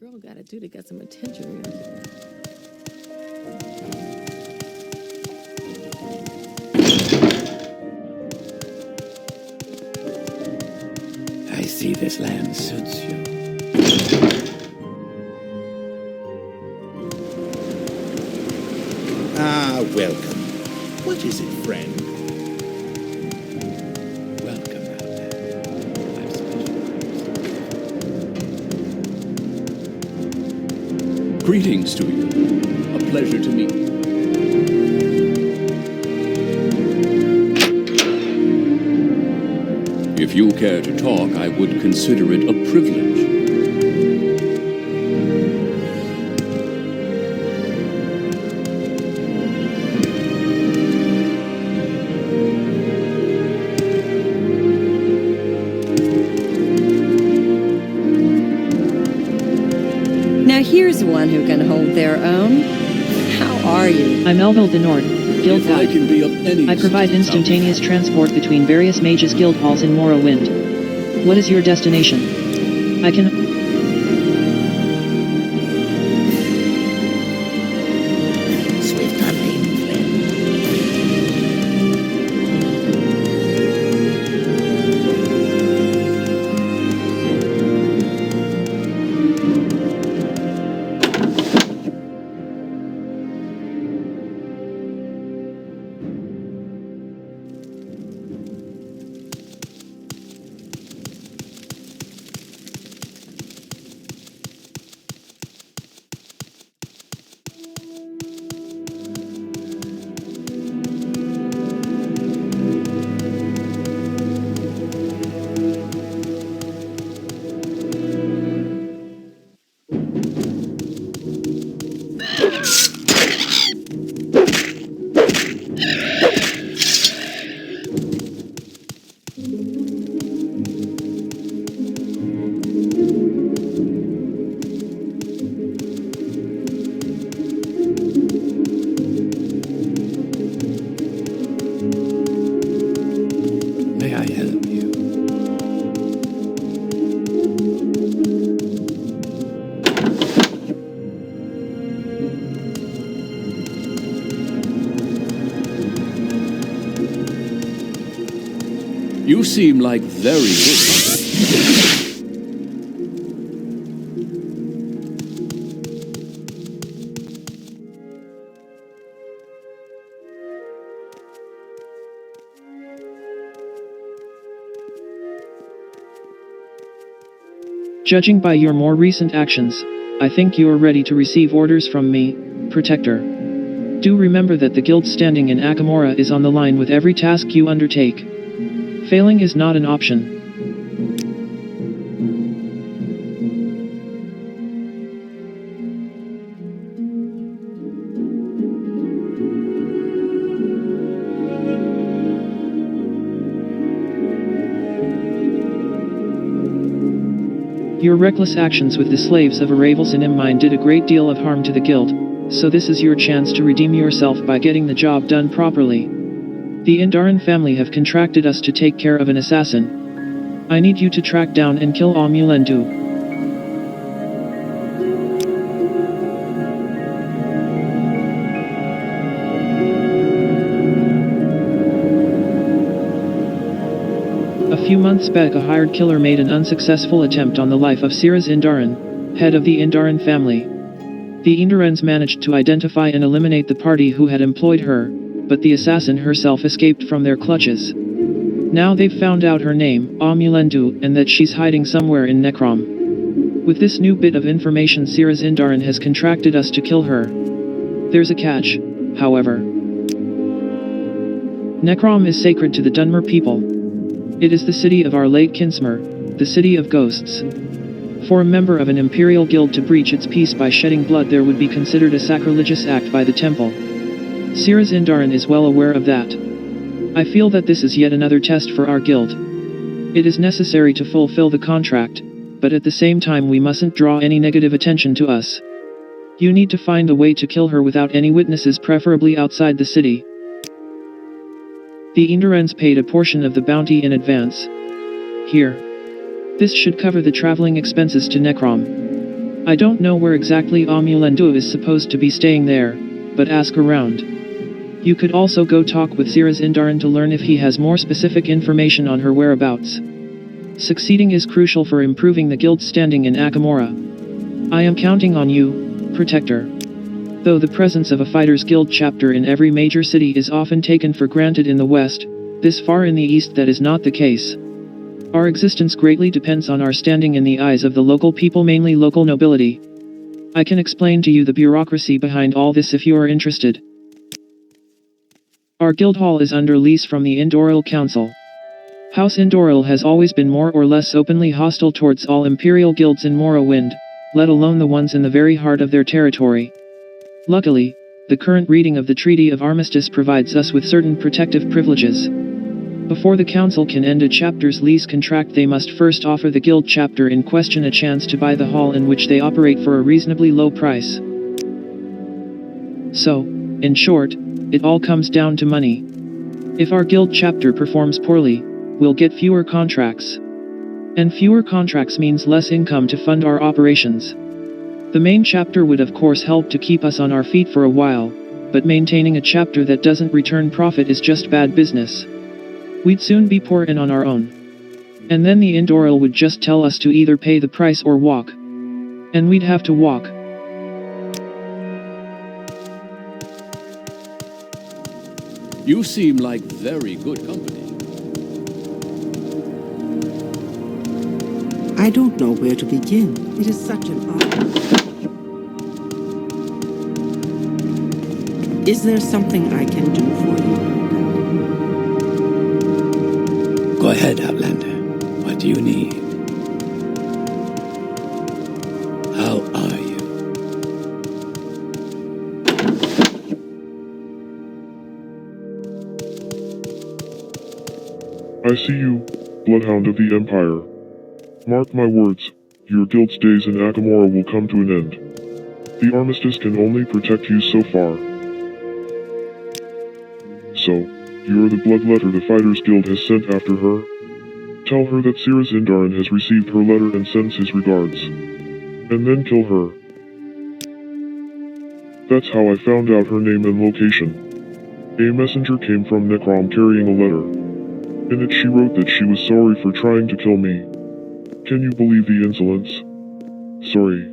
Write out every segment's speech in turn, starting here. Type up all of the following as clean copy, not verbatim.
girl gotta do to get some attention around here? I see this land suits you. Ah, welcome. What is it, friend? Welcome, Outlander. I'm special. Greetings to you. A pleasure to meet you. If you care to talk, I would consider it a privilege. Now here's one who can hold their own. How are you? I'm Elvil the Nord, Guild If I Guide. can be of any I provide assistance, instantaneous transport between various mages' guild halls in Morrowind. What is your destination? I can... Swift hunting, friend. May I help you? You seem like very good company. Judging by your more recent actions, I think you are ready to receive orders from me, Protector. Do remember that the guild's standing in Akamora is on the line with every task you undertake. Failing is not an option. Your reckless actions with the slaves of Aravels and Immine did a great deal of harm to the guild, so this is your chance to redeem yourself by getting the job done properly. The Indaran family have contracted us to take care of an assassin. I need you to track down and kill Amulendu. A few months back, a hired killer made an unsuccessful attempt on the life of Siraz Indaran, head of the Indaran family. The Indarans managed to identify and eliminate the party who had employed her, but the assassin herself escaped from their clutches. Now they've found out her name, Amulendu, and that she's hiding somewhere in Necrom. With this new bit of information, Siraz Indaran has contracted us to kill her. There's a catch, however. Necrom is sacred to the Dunmer people. It is the city of our late Kinsmer, the city of ghosts. For a member of an imperial guild to breach its peace by shedding blood, there would be considered a sacrilegious act by the temple. Siraz Indaran is well aware of that. I feel that this is yet another test for our guild. It is necessary to fulfill the contract, but at the same time we mustn't draw any negative attention to us. You need to find a way to kill her without any witnesses, preferably outside the city. The Indarans paid a portion of the bounty in advance. Here. This should cover the traveling expenses to Necrom. I don't know where exactly Amulendu is supposed to be staying there, but ask around. You could also go talk with Siraz Indaran to learn if he has more specific information on her whereabouts. Succeeding is crucial for improving the guild's standing in Akamora. I am counting on you, Protector. Though the presence of a Fighters Guild chapter in every major city is often taken for granted in the West, this far in the East that is not the case. Our existence greatly depends on our standing in the eyes of the local people, mainly local nobility. I can explain to you the bureaucracy behind all this if you are interested. Our guild hall is under lease from the Indoril Council. House Indoril has always been more or less openly hostile towards all Imperial guilds in Morrowind, let alone the ones in the very heart of their territory. Luckily, the current reading of the Treaty of Armistice provides us with certain protective privileges. Before the Council can end a chapter's lease contract, they must first offer the guild chapter in question a chance to buy the hall in which they operate for a reasonably low price. So, in short, it all comes down to money. If our guild chapter performs poorly, we'll get fewer contracts. And fewer contracts means less income to fund our operations. The main chapter would of course help to keep us on our feet for a while, but maintaining a chapter that doesn't return profit is just bad business. We'd soon be poor and on our own. And then the Indoril would just tell us to either pay the price or walk. And we'd have to walk. You seem like very good company. I don't know where to begin. It is such an honor. Is there something I can do for you? Go ahead, Outlander. What do you need? How are you? I see you, Bloodhound of the Empire. Mark my words, your guild's days in Akamora will come to an end. The Armistice can only protect you so far. So, you're the bloodletter the Fighters Guild has sent after her? Tell her that Siraz Indaran has received her letter and sends his regards. And then kill her. That's how I found out her name and location. A messenger came from Necrom carrying a letter. In it she wrote that she was sorry for trying to kill me. Can you believe the insolence? Sorry.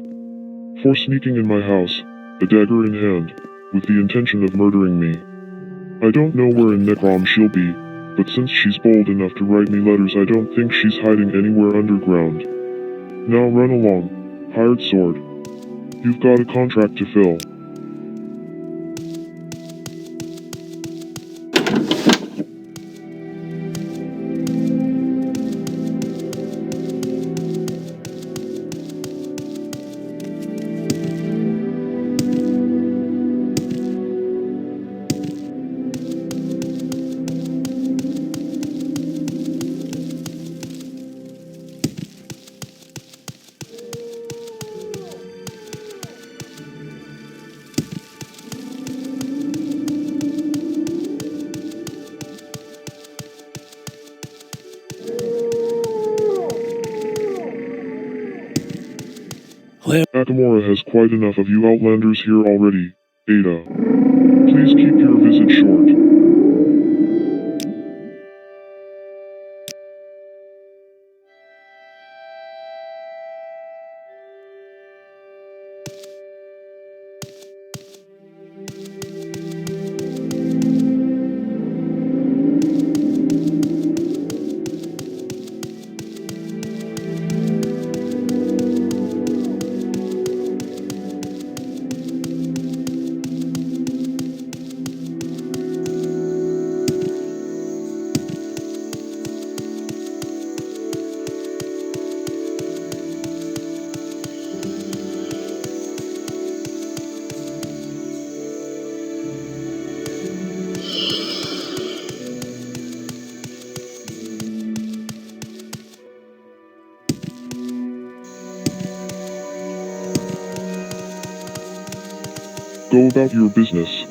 For sneaking in my house, a dagger in hand, with the intention of murdering me. I don't know where in Necrom she'll be, but since she's bold enough to write me letters, I don't think she's hiding anywhere underground. Now run along, hired sword. You've got a contract to fill. Akamora has quite enough of you Outlanders here already, Ada. Please keep your visit short. Go about your business.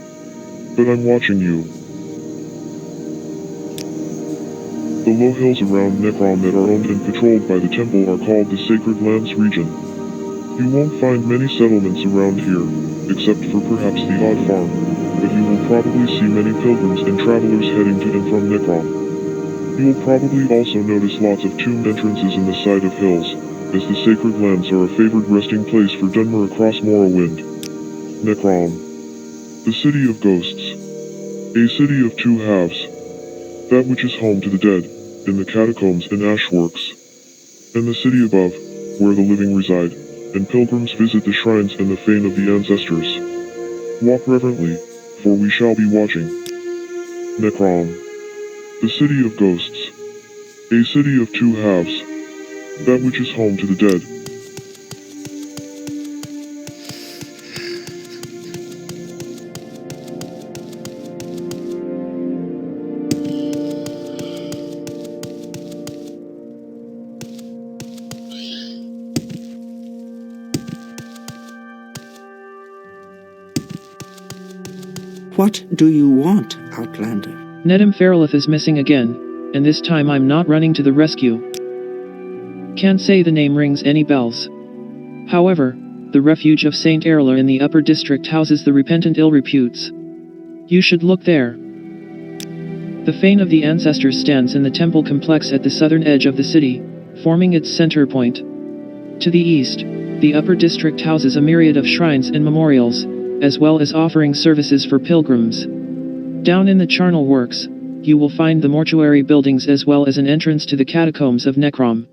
But I'm watching you. The low hills around Necrom that are owned and patrolled by the temple are called the Sacred Lands region. You won't find many settlements around here, except for perhaps the odd farm, but you will probably see many pilgrims and travelers heading to and from Necrom. You will probably also notice lots of tomb entrances in the side of hills, as the sacred lands are a favored resting place for Dunmer across Morrowind. Necrom. The City of Ghosts. A city of two halves. That which is home to the dead, in the catacombs and ashworks. And the city above, where the living reside, and pilgrims visit the shrines and the fane of the ancestors. Walk reverently, for we shall be watching. Necrom. The City of Ghosts. A city of two halves. That which is home to the dead. What do you want, Outlander? Nedum Fairlith is missing again, and this time I'm not running to the rescue. Can't say the name rings any bells. However, the refuge of Saint Erla in the Upper District houses the repentant ill reputes. You should look there. The fane of the ancestors stands in the temple complex at the southern edge of the city, forming its center point. To the east, the Upper District houses a myriad of shrines and memorials, as well as offering services for pilgrims. Down in the Charnelworks, you will find the mortuary buildings as well as an entrance to the catacombs of Necrom.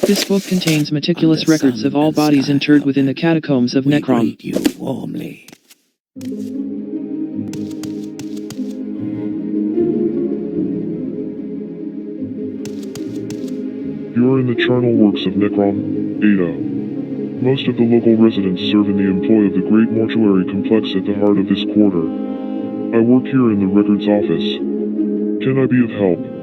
This book contains meticulous records of all bodies interred within the catacombs of Necrom. We greet you warmly. You are in the Charnelworks of Necrom, Ada. Most of the local residents serve in the employ of the great mortuary complex at the heart of this quarter. I work here in the records office. Can I be of help?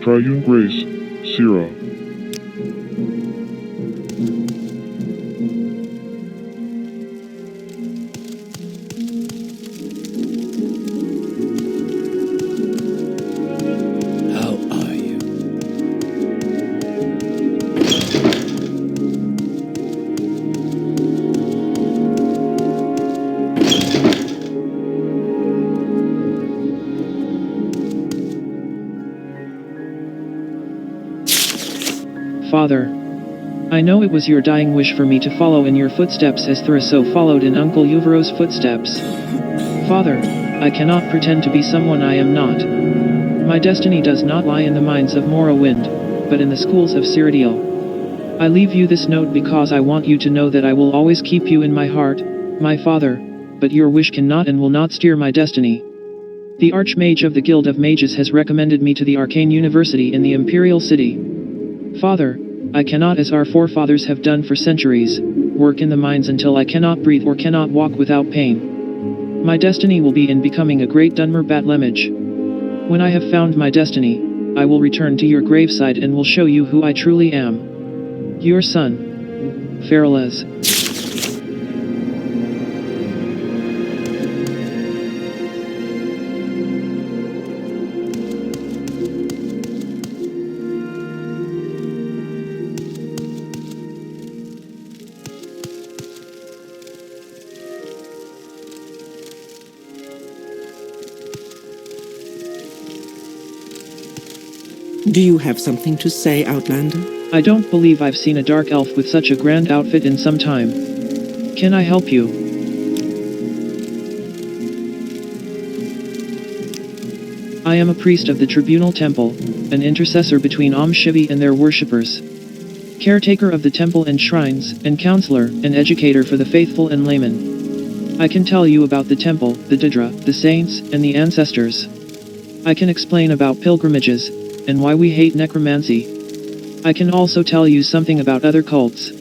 Triune Grace, Sira. How are you? Father, I know it was your dying wish for me to follow in your footsteps as Thraso followed in Uncle Yuvaro's footsteps. Father, I cannot pretend to be someone I am not. My destiny does not lie in the mines of Morrowind, but in the schools of Cyrodiil. I leave you this note because I want you to know that I will always keep you in my heart, my father, but your wish cannot and will not steer my destiny. The Archmage of the Guild of Mages has recommended me to the Arcane University in the Imperial City. Father, I cannot, as our forefathers have done for centuries, work in the mines until I cannot breathe or cannot walk without pain. My destiny will be in becoming a great Dunmer Batlemage. When I have found my destiny, I will return to your graveside and will show you who I truly am. Your son, Farrelez. Do you have something to say, Outlander? I don't believe I've seen a dark elf with such a grand outfit in some time. Can I help you? I am a priest of the Tribunal Temple, an intercessor between Shivi and their worshippers. Caretaker of the temple and shrines, and counselor, and educator for the faithful and laymen. I can tell you about the temple, the Didra, the saints, and the ancestors. I can explain about pilgrimages, and why we hate necromancy. I can also tell you something about other cults.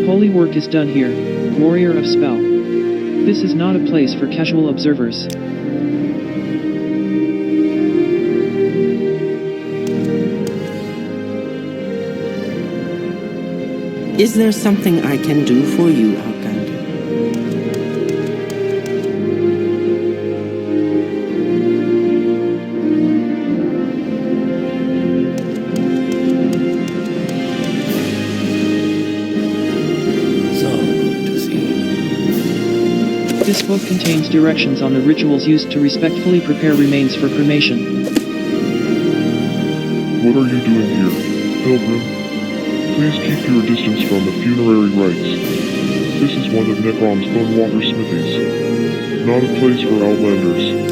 Holy work is done here, warrior of spell. This is not a place for casual observers. Is there something I can do for you, Outlander? This book contains directions on the rituals used to respectfully prepare remains for cremation. What are you doing here, pilgrim? Please keep your distance from the funerary rites. This is one of Necrom's Bonewalker smithies. Not a place for outlanders.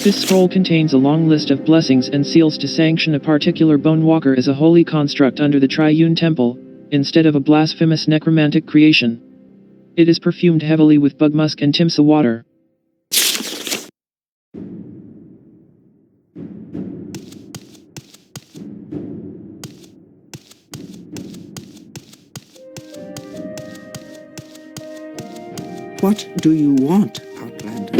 This scroll contains a long list of blessings and seals to sanction a particular Bonewalker as a holy construct under the Triune Temple, instead of a blasphemous necromantic creation. It is perfumed heavily with bugmusk and timsa water. What do you want, Outlander?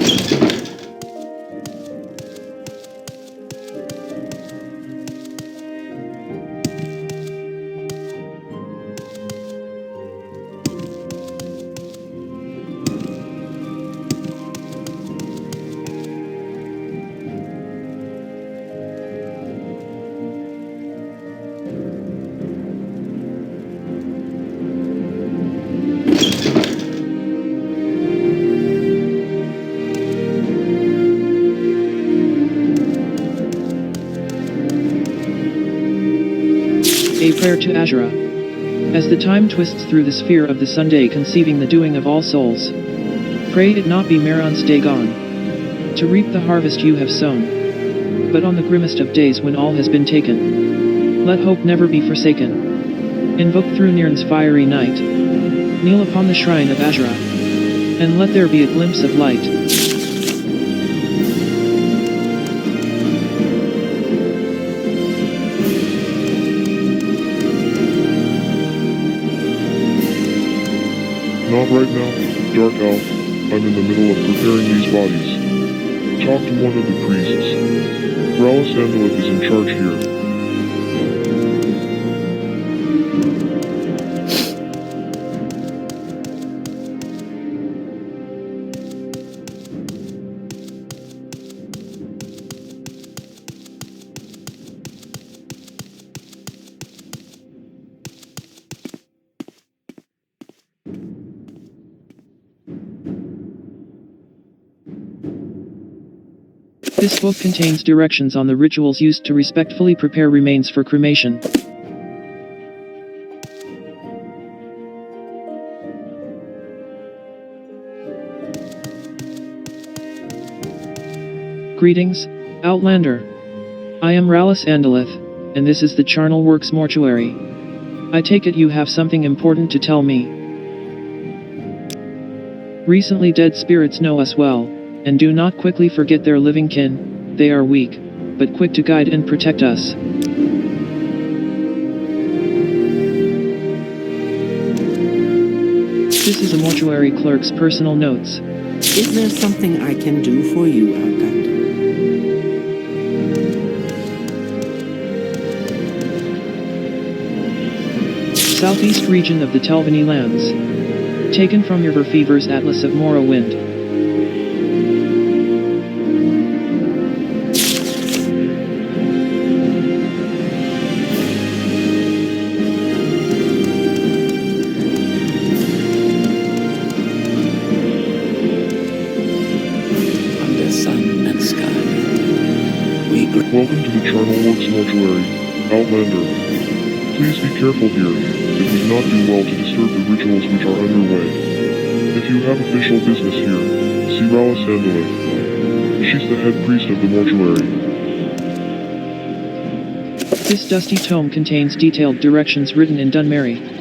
A prayer to Azura. As the time twists through the sphere of the Sunday conceiving the doing of all souls, pray it not be Maron's day gone, to reap the harvest you have sown. But on the grimmest of days when all has been taken, let hope never be forsaken. Invoke through Nirn's fiery night. Kneel upon the shrine of Azura, and let there be a glimpse of light. Not right now, Dark Elf. I'm in the middle of preparing these bodies. Talk to one of the priests. Ralisandalith is in charge here. This book contains directions on the rituals used to respectfully prepare remains for cremation. Greetings, Outlander. I am Ralisandalith, and this is the Charnelworks Mortuary. I take it you have something important to tell me. Recently dead spirits know us well, and do not quickly forget their living kin. They are weak. but quick to guide and protect us. This is a mortuary clerk's personal notes. Is there something I can do for you, Outlander? Southeast region of the Telvanni lands. Taken from your Verfever's Atlas of Morrowind. Under sun and sky, we Welcome to the Charnelworks Mortuary, Outlander. Please be careful here. It would not do well to disturb the rituals which are underway. If you have official business here, see Rallis handling. She's the head priest of the mortuary. This dusty tome contains detailed directions written in Dunmary.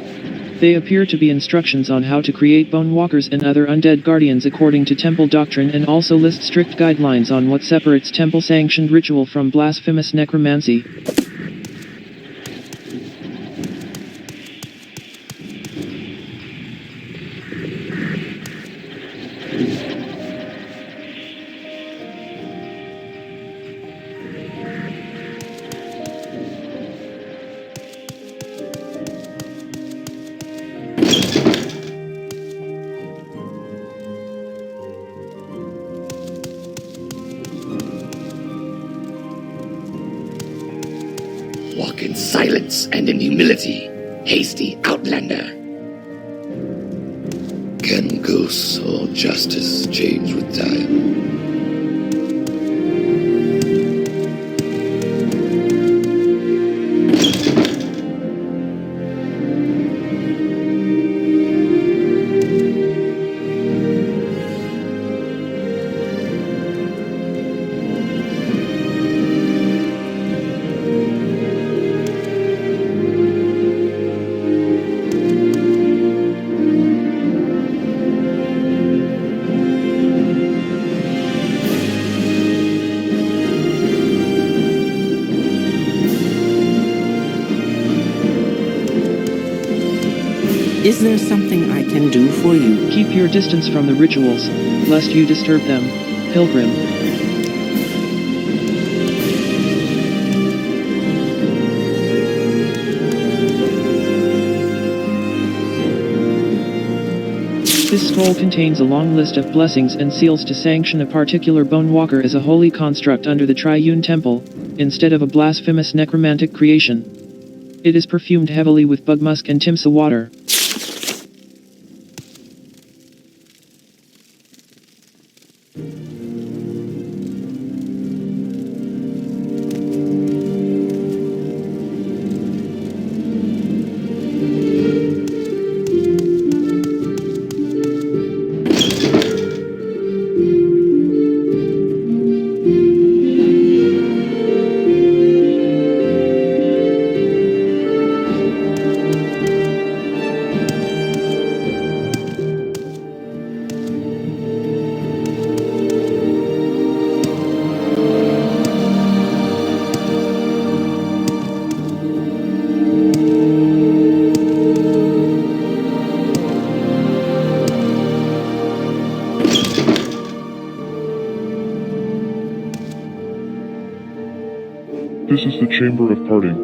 They appear to be instructions on how to create bone walkers and other undead guardians according to temple doctrine, and also list strict guidelines on what separates temple-sanctioned ritual from blasphemous necromancy. walk in silence and in humility, hasty outlander. Can ghosts or justice change with time? Is there something I can do for you? Keep your distance from the rituals, lest you disturb them, pilgrim. This scroll contains a long list of blessings and seals to sanction a particular bone walker as a holy construct under the Triune Temple, instead of a blasphemous necromantic creation. It is perfumed heavily with bugmusk and timsa water. This is the Chamber of Parting.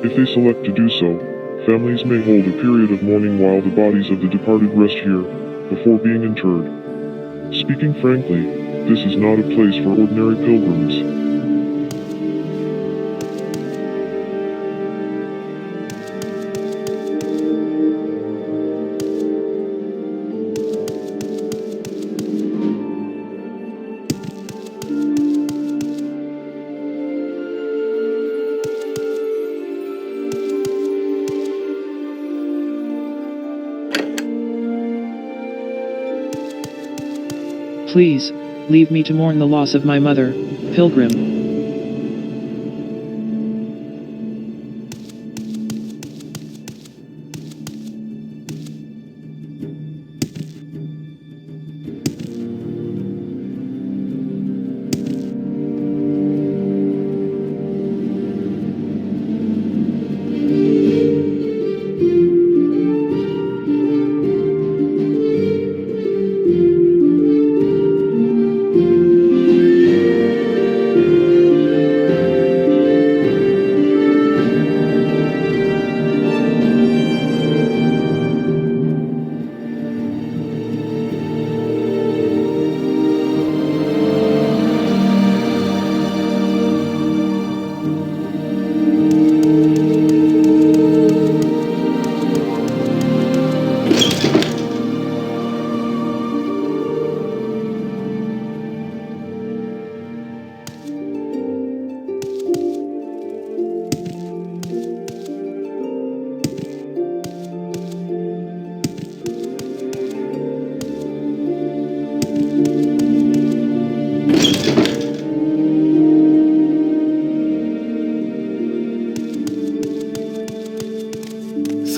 If they select to do so, families may hold a period of mourning while the bodies of the departed rest here, before being interred. Speaking frankly, this is not a place for ordinary pilgrims. Please, leave me to mourn the loss of my mother, pilgrim.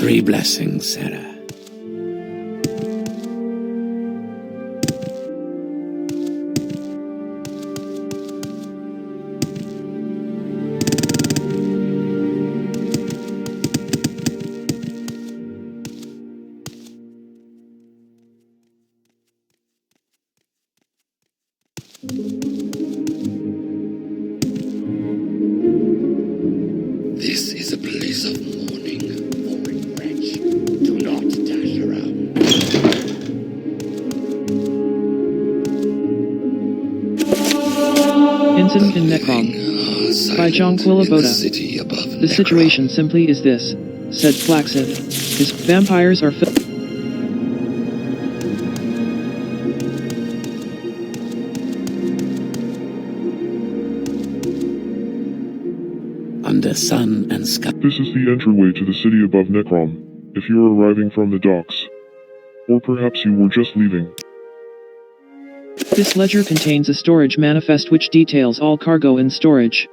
Three blessings, Sarah. This is a place of mourning, foreign wretch. Do not dash around. Incident in Necrom. By Jonquilla Boda. The situation simply is this, said Flaxith. His vampires are Under sun and sky. This is the entryway to the city above Necrom, if you're arriving from the docks. Or perhaps you were just leaving. This ledger contains a storage manifest which details all cargo in storage.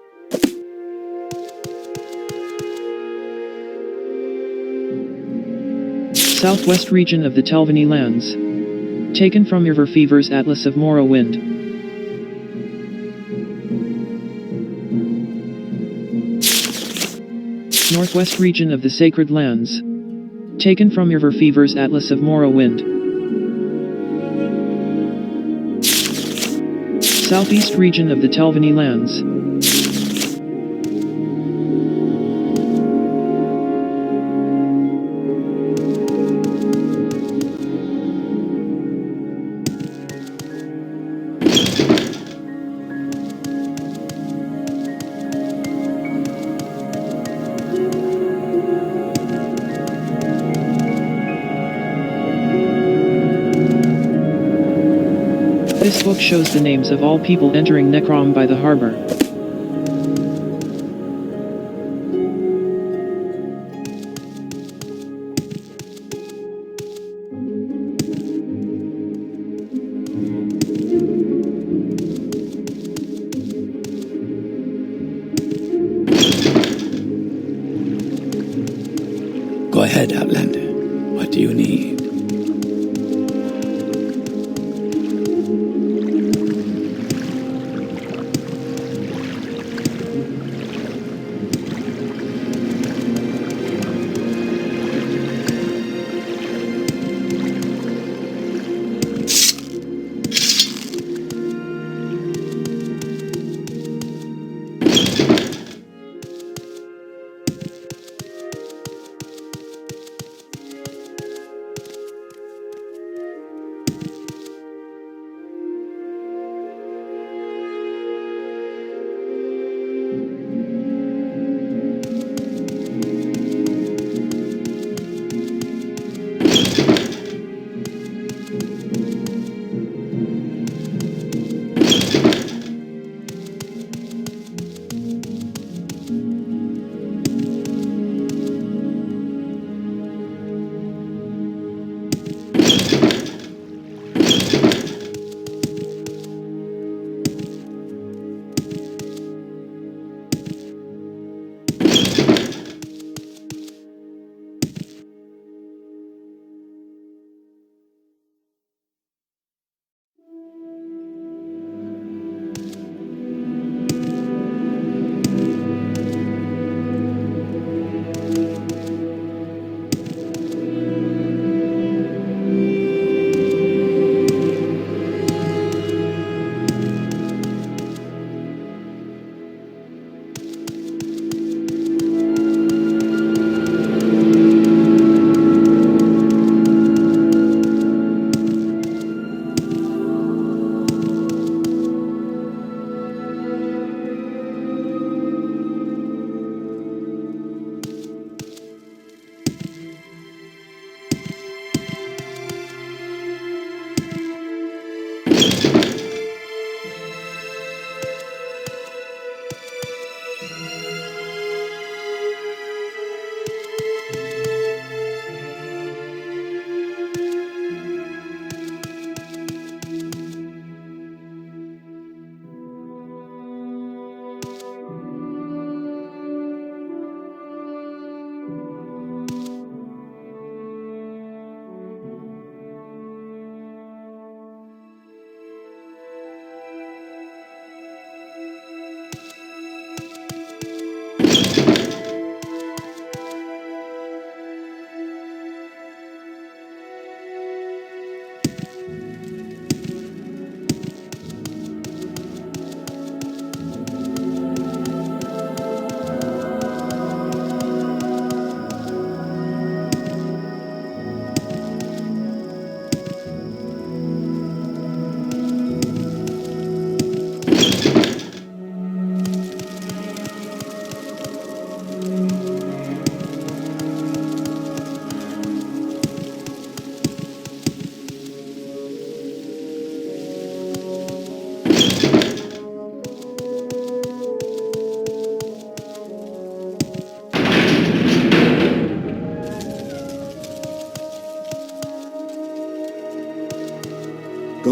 Southwest region of the Telvanni lands. Taken from your Verfever's Atlas of Morrowind. Northwest region of the Sacred Lands. Taken from your Verfever's Atlas of Morrowind. Southeast region of the Telvanni lands. This book shows the names of all people entering Necrom by the harbor. Go ahead, Outlander. What do you need?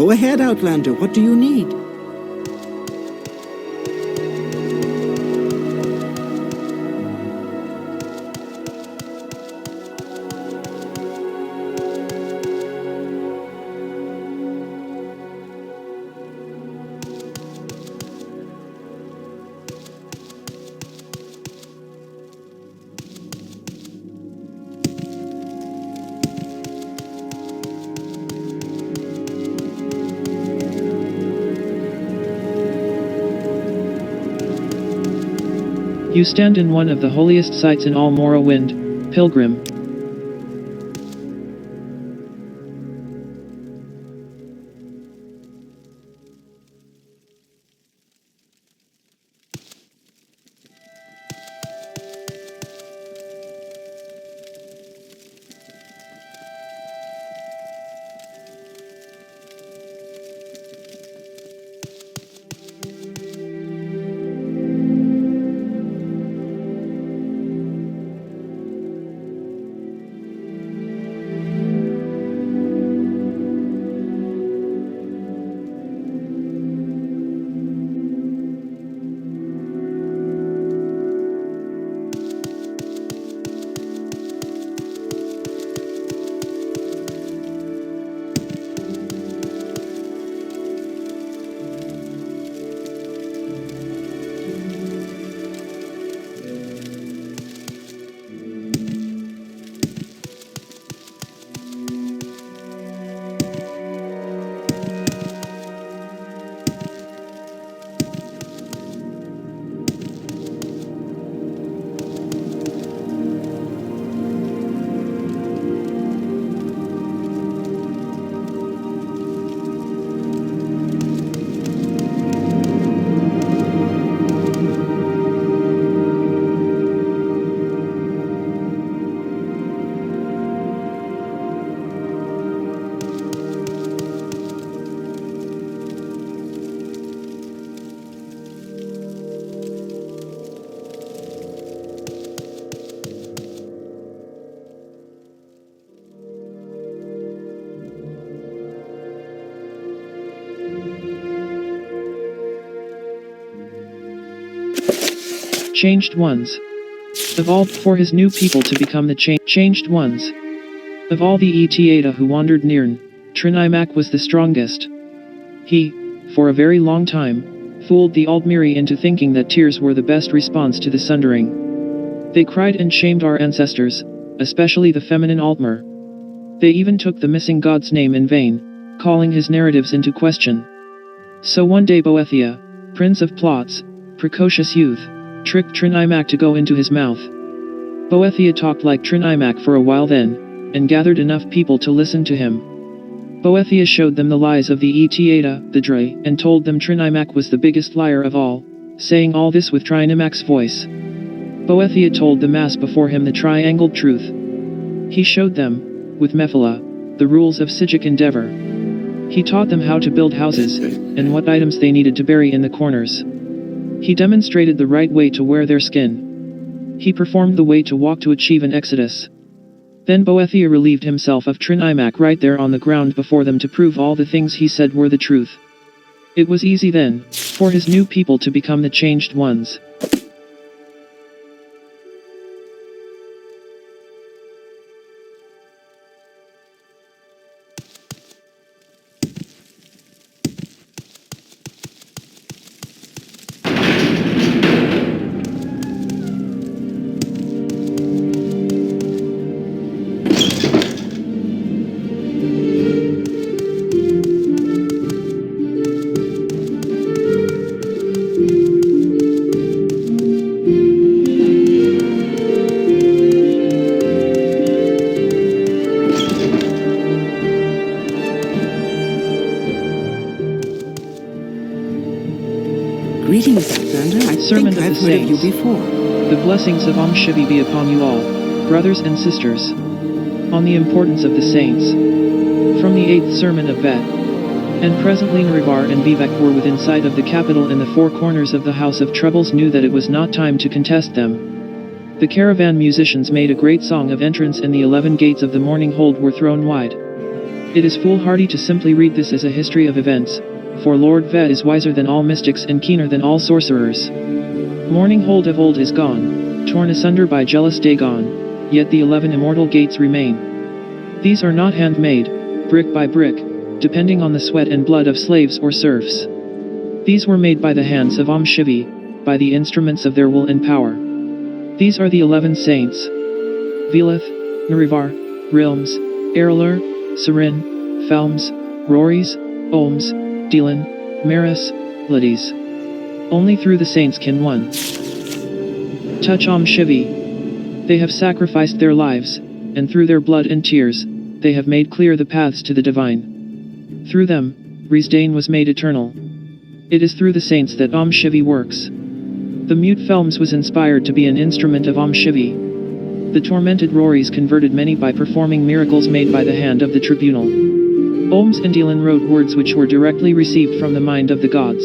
Go ahead, Outlander. What do you need? You stand in one of the holiest sites in all Morrowind, Pilgrim. Changed ones. Of all, for his new people to become the changed ones. Of all the Etiata who wandered near, Trinimac was the strongest. He, for a very long time, fooled the Aldmiri into thinking that tears were the best response to the sundering. They cried and shamed our ancestors, especially the feminine Altmer. They even took the missing god's name in vain, calling his narratives into question. So one day Boethia, prince of plots, precocious youth, tricked Trinimac to go into his mouth. Boethia talked like Trinimac for a while then, and gathered enough people to listen to him. Boethia showed them the lies of the Etiata, the Dre, and told them Trinimac was the biggest liar of all, saying all this with Trinimac's voice. Boethia told the mass before him the triangled truth. He showed them, with Mephala, the rules of Psijic endeavor. He taught them how to build houses, and what items they needed to bury in the corners. He demonstrated the right way to wear their skin. He performed the way to walk to achieve an exodus. Then Boethia relieved himself of Trinimac right there on the ground before them to prove all the things he said were the truth. It was easy then, for his new people to become the changed ones. Greetings, Outlander. I Sermon think of I've the heard of you Saints. before. The blessings of Shivi be upon you all, brothers and sisters. On the importance of the saints. From the 8th Sermon of Vet. And presently Nrivar and Vivek were within sight of the capital, and the four corners of the House of Troubles knew that it was not time to contest them. The caravan musicians made a great song of entrance, and the 11 gates of the morning hold were thrown wide. It is foolhardy to simply read this as a history of events, for Lord Ved is wiser than all mystics and keener than all sorcerers. Morning hold of old is gone, torn asunder by jealous Dagon, yet the 11 immortal gates remain. These are not handmade, brick by brick, depending on the sweat and blood of slaves or serfs. These were made by the hands of Shivi, by the instruments of their will and power. These are the 11 saints: Velith, Narivar, Rilms, Erelur, Sarin, Felms, Rories, Olms, Delan, Maris, Liddies. Only through the saints can one touch Shivi. They have sacrificed their lives, and through their blood and tears, they have made clear the paths to the divine. Through them, Riesdain was made eternal. It is through the saints that Shivi works. The mute Felms was inspired to be an instrument of Shivi. The tormented Rories converted many by performing miracles made by the hand of the tribunal. Olms and Delan wrote words which were directly received from the mind of the gods.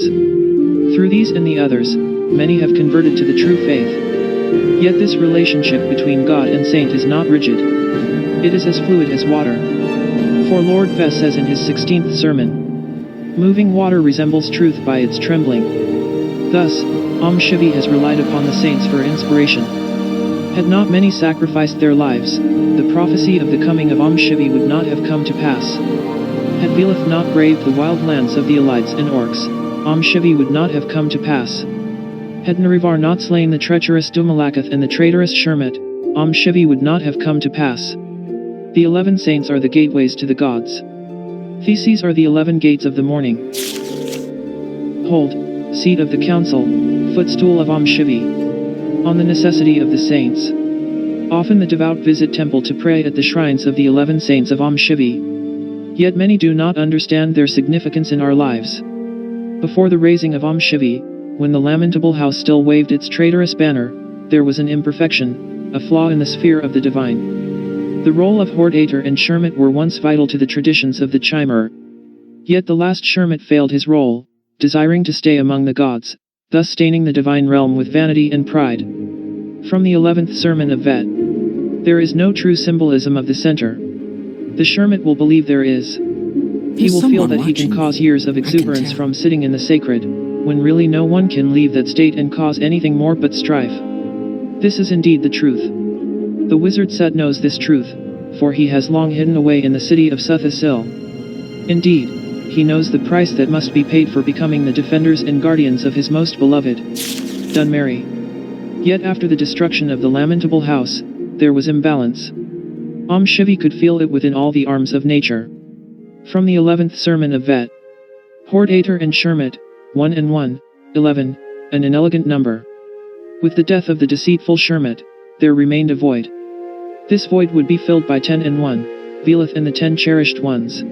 Through these and the others, many have converted to the true faith. Yet this relationship between God and saint is not rigid. It is as fluid as water. For Lord Ves says in his 16th sermon, moving water resembles truth by its trembling. Thus, Shivi has relied upon the saints for inspiration. Had not many sacrificed their lives, the prophecy of the coming of Shivi would not have come to pass. Had Velith not braved the wild lands of the Elites and Orcs, Shivi would not have come to pass. Had Narivar not slain the treacherous Dumalakath and the traitorous Shermit, Shivi would not have come to pass. The 11 saints are the gateways to the gods. Theses are the 11 gates of the morning. Hold, seat of the council, footstool of Shivi. On the necessity of the saints. Often the devout visit temple to pray at the shrines of the 11 saints of Shivi. Yet many do not understand their significance in our lives. Before the raising of Shivi, when the lamentable house still waved its traitorous banner, there was an imperfection, a flaw in the sphere of the divine. The role of Ordinator and Shermit were once vital to the traditions of the Chimer. Yet the last Shermit failed his role, desiring to stay among the gods, thus staining the divine realm with vanity and pride. From the 11th sermon of Vet. There is no true symbolism of the center. The Shermit will believe there is. He will feel that he can cause years of exuberance from sitting in the sacred, when really no one can leave that state and cause anything more but strife. This is indeed the truth. The wizard Set knows this truth, for he has long hidden away in the city of Suthasil. Indeed, he knows the price that must be paid for becoming the defenders and guardians of his most beloved Dunmary. Yet after the destruction of the lamentable house, there was imbalance. Shivi could feel it within all the arms of nature. From the 11th sermon of Vet. Ordinator and Shermit, 1 and 1, 11, an inelegant number. With the death of the deceitful Shermit, there remained a void. This void would be filled by 10 and 1, Velith and the 10 cherished ones.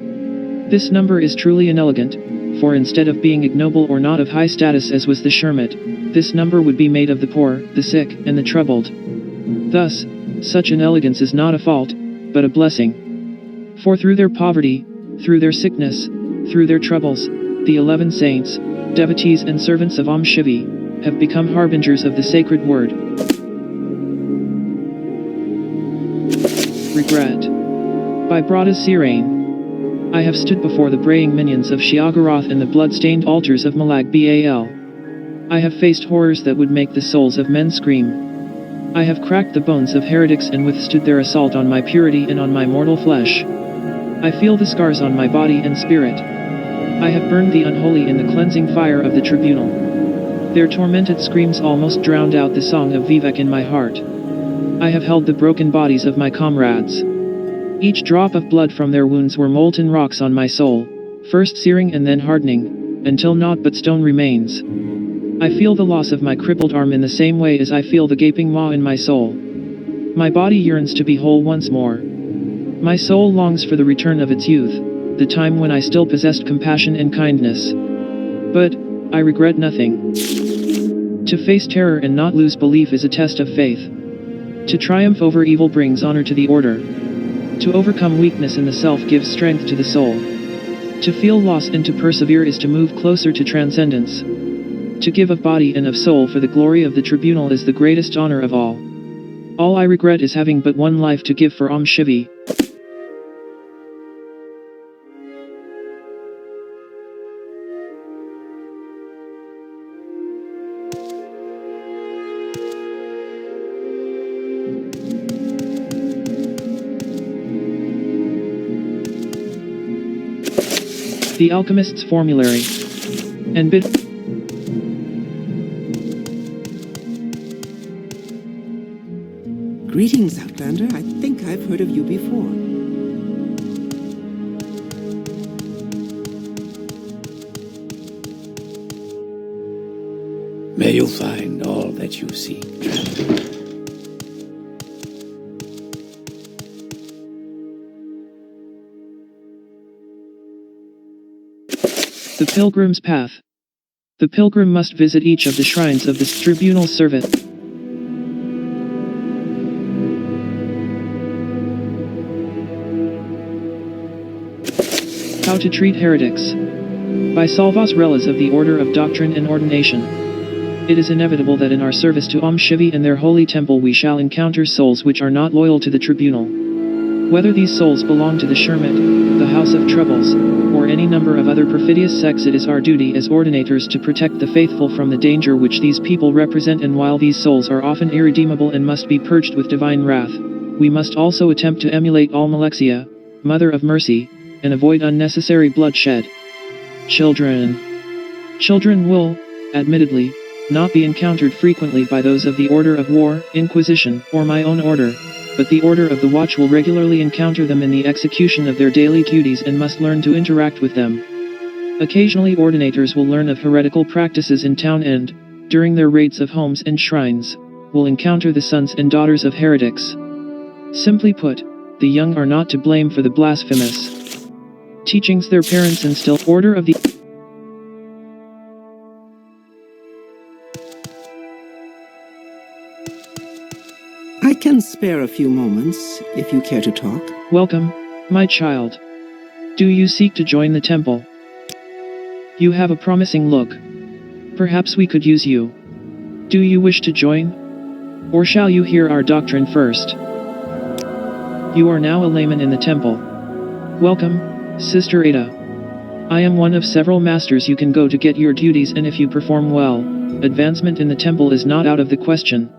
This number is truly inelegant, for instead of being ignoble or not of high status as was the Shermit, this number would be made of the poor, the sick, and the troubled. Thus, such an elegance is not a fault, but a blessing. For through their poverty, through their sickness, through their troubles, the 11 saints, devotees and servants of Shivi, have become harbingers of the sacred word. Regret. By Brada Sirain. I have stood before the braying minions of Shiagaroth and the blood-stained altars of Malag Bal. I have faced horrors that would make the souls of men scream. I have cracked the bones of heretics and withstood their assault on my purity and on my mortal flesh. I feel the scars on my body and spirit. I have burned the unholy in the cleansing fire of the tribunal. Their tormented screams almost drowned out the song of Vivek in my heart. I have held the broken bodies of my comrades. Each drop of blood from their wounds were molten rocks on my soul, first searing and then hardening, until naught but stone remains. I feel the loss of my crippled arm in the same way as I feel the gaping maw in my soul. My body yearns to be whole once more. My soul longs for the return of its youth, the time when I still possessed compassion and kindness. But I regret nothing. To face terror and not lose belief is a test of faith. To triumph over evil brings honor to the order. To overcome weakness in the self gives strength to the soul. To feel loss and to persevere is to move closer to transcendence. To give of body and of soul for the glory of the tribunal is the greatest honor of all. All I regret is having but one life to give for Shivi. The Alchemist's Formulary. And bid... Greetings, Outlander. I think I've heard of you before. May you find all that you seek, traveler. The Pilgrim's Path. The pilgrim must visit each of the shrines of this tribunal service. How to Treat Heretics. By Salvas Relas of the Order of Doctrine and Ordination. It is inevitable that in our service to Shivi and their holy temple we shall encounter souls which are not loyal to the tribunal. Whether these souls belong to the Shermit, the House of Troubles, or any number of other perfidious sects, it is our duty as Ordinators to protect the faithful from the danger which these people represent, and while these souls are often irredeemable and must be purged with divine wrath, we must also attempt to emulate Almalexia, Mother of Mercy, and avoid unnecessary bloodshed. Children. Children will, admittedly, not be encountered frequently by those of the Order of War, Inquisition, or my own order, but the Order of the Watch will regularly encounter them in the execution of their daily duties and must learn to interact with them. Occasionally Ordinators will learn of heretical practices in town and, during their raids of homes and shrines, will encounter the sons and daughters of heretics. Simply put, the young are not to blame for the blasphemous teachings their parents instill. Order of the I can spare a few moments, if you care to talk. Welcome, my child. Do you seek to join the temple? You have a promising look. Perhaps we could use you. Do you wish to join? Or shall you hear our doctrine first? You are now a layman in the temple. Welcome, Sister Ada. I am one of several masters you can go to get your duties, and if you perform well, advancement in the temple is not out of the question.